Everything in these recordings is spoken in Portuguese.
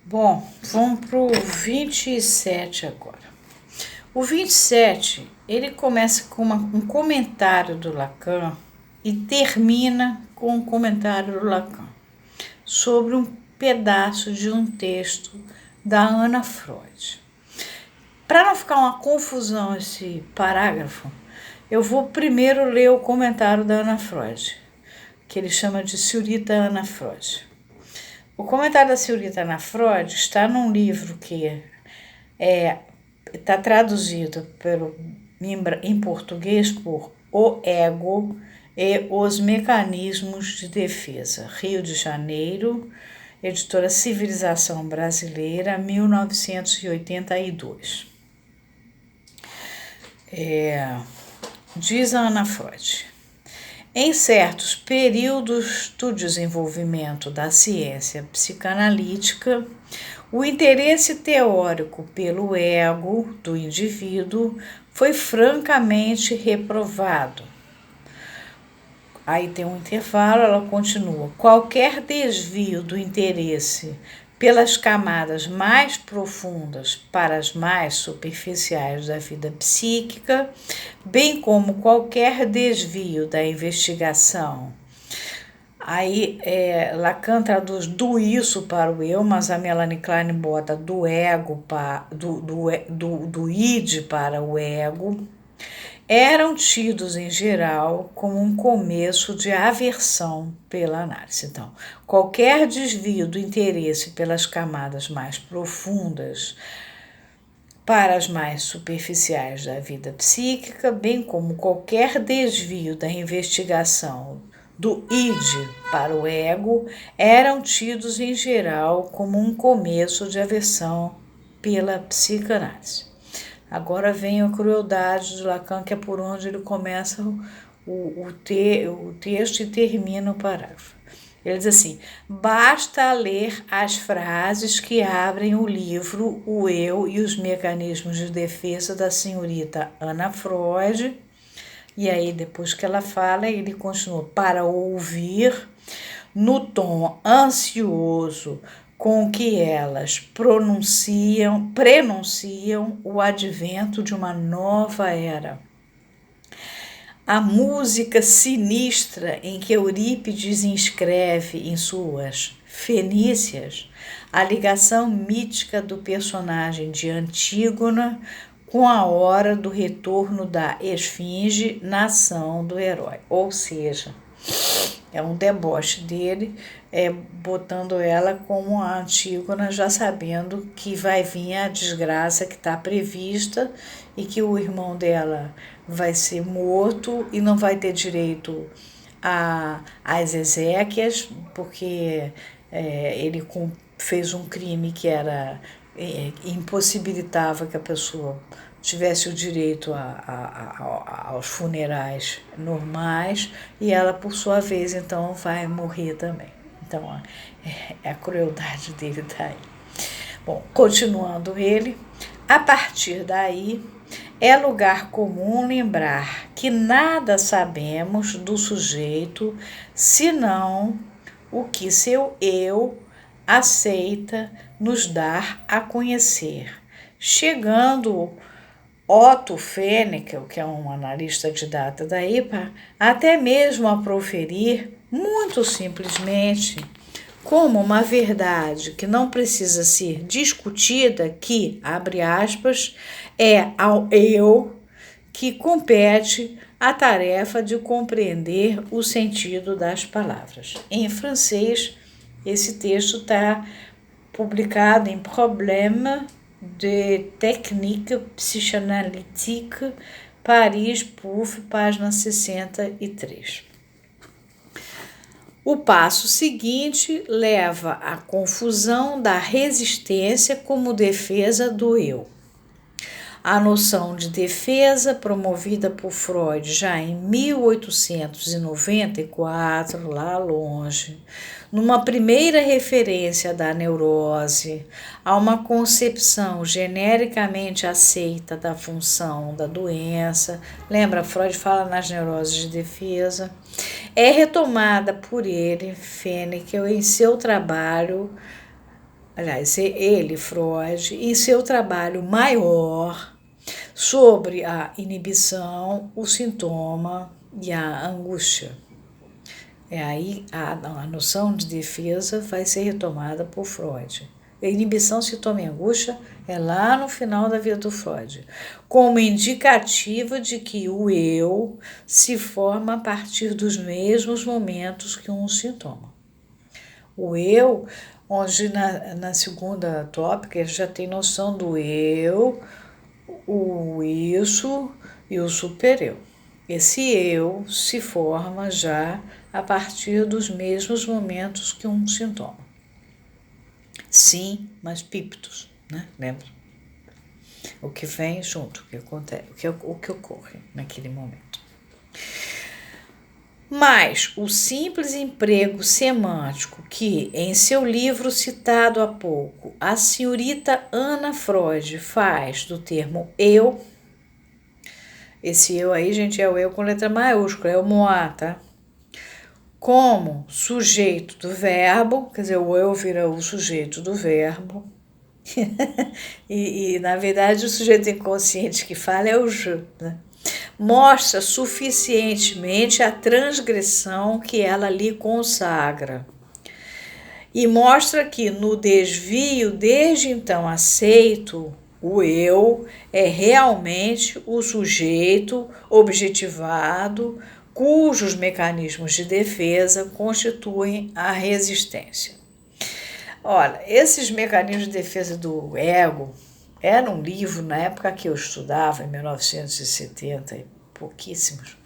Bom, vamos para o 27 agora. O 27, ele começa com um comentário do Lacan e termina com um comentário do Lacan sobre um pedaço de um texto da Ana Freud. Para não ficar uma confusão esse parágrafo, eu vou primeiro ler o comentário da Ana Freud, que ele chama de Senhorita Ana Freud. O comentário da Senhorita Ana Freud está num livro que está traduzido em português por O Ego e os Mecanismos de Defesa, Rio de Janeiro, editora Civilização Brasileira, 1982. Diz a Ana Freud: em certos períodos do desenvolvimento da ciência psicanalítica, o interesse teórico pelo ego do indivíduo foi francamente reprovado. Aí tem um intervalo, ela continua. Qualquer desvio do interesse pelas camadas mais profundas para as mais superficiais da vida psíquica, bem como qualquer desvio da investigação. Aí Lacan traduz do isso para o eu, mas a Melanie Klein bota do ego do id para o ego, eram tidos em geral como um começo de aversão pela análise. Então, qualquer desvio do interesse pelas camadas mais profundas para as mais superficiais da vida psíquica, bem como qualquer desvio da investigação do id para o ego, eram tidos em geral como um começo de aversão pela psicanálise. Agora vem a crueldade de Lacan, que é por onde ele começa o texto e termina o parágrafo. Ele diz assim: basta ler as frases que abrem o livro O Eu e os Mecanismos de Defesa da senhorita Ana Freud. E aí, depois que ela fala, ele continua: para ouvir no tom ansioso com que elas prenunciam o advento de uma nova era. A música sinistra em que Eurípides inscreve em suas Fenícias a ligação mítica do personagem de Antígona com a hora do retorno da esfinge na ação do herói. Ou seja, é um deboche dele, botando ela como a Antígona, já sabendo que vai vir a desgraça que está prevista e que o irmão dela vai ser morto e não vai ter direito às exéquias, porque ele fez um crime que impossibilitava que a pessoa tivesse o direito aos funerais normais, e ela, por sua vez, então, vai morrer também. Então, a crueldade dele está aí. Bom, continuando ele, a partir daí, é lugar comum lembrar que nada sabemos do sujeito senão o que seu eu aceita nos dar a conhecer, chegando Otto Fennekel, que é um analista de data da IPA, até mesmo a proferir, muito simplesmente, como uma verdade que não precisa ser discutida, que, abre aspas, é ao eu que compete a tarefa de compreender o sentido das palavras. Em francês, esse texto está publicado em Problème de Technique Psychanalytique, Paris, PUF, página 63. O passo seguinte leva à confusão da resistência como defesa do eu. A noção de defesa, promovida por Freud já em 1894, lá longe, numa primeira referência da neurose, a uma concepção genericamente aceita da função da doença, lembra, Freud fala nas neuroses de defesa, é retomada por ele, Fennekel, em seu trabalho aliás, ele, Freud, em seu trabalho maior sobre a inibição, o sintoma e a angústia. Aí a noção de defesa vai ser retomada por Freud. A inibição, sintoma e angústia é lá no final da vida do Freud, como indicativa de que o eu se forma a partir dos mesmos momentos que um sintoma. O eu, onde na segunda tópica ele já tem noção do eu, o isso e o supereu. Esse eu se forma já a partir dos mesmos momentos que um sintoma. Sim, mas píptos, né? Lembra? O que vem junto, o que acontece, o que ocorre naquele momento. Mas o simples emprego semântico que, em seu livro citado há pouco, a senhorita Anna Freud faz do termo eu, esse eu aí, gente, é o eu com letra maiúscula, é o moi, tá? Como sujeito do verbo, quer dizer, o eu vira o sujeito do verbo, e na verdade o sujeito inconsciente que fala é o je, né? Mostra suficientemente a transgressão que ela lhe consagra. E mostra que no desvio desde então aceito, o eu é realmente o sujeito objetivado, cujos mecanismos de defesa constituem a resistência. Olha, esses mecanismos de defesa do ego era um livro, na época que eu estudava, em 1970, e pouquíssimos.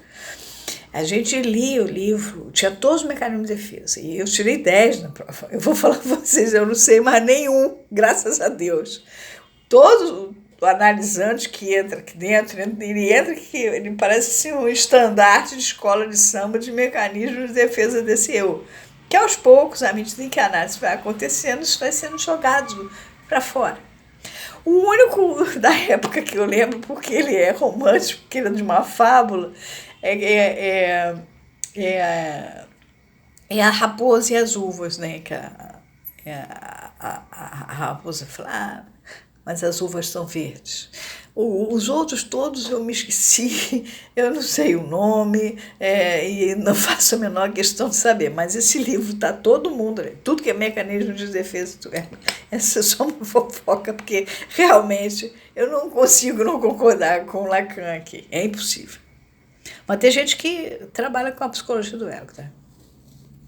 A gente lia o livro, tinha todos os mecanismos de defesa, e eu tirei 10 na prova. Eu vou falar para vocês, eu não sei mais nenhum, graças a Deus. Todo o analisante que entra aqui dentro, ele parece assim, um estandarte de escola de samba de mecanismos de defesa desse eu. Que aos poucos, à medida em que a análise vai acontecendo, isso vai sendo jogado para fora. O único da época que eu lembro, porque ele é romântico, porque ele é de uma fábula, é a raposa e as uvas, né? Que a raposa fala, mas as uvas são verdes. Os outros todos eu me esqueci, eu não sei o nome, e não faço a menor questão de saber, mas esse livro está todo mundo, tudo que é mecanismo de defesa do ego. Essa é só uma fofoca, porque realmente eu não consigo não concordar com Lacan aqui, é impossível. Mas tem gente que trabalha com a psicologia do ego, tá?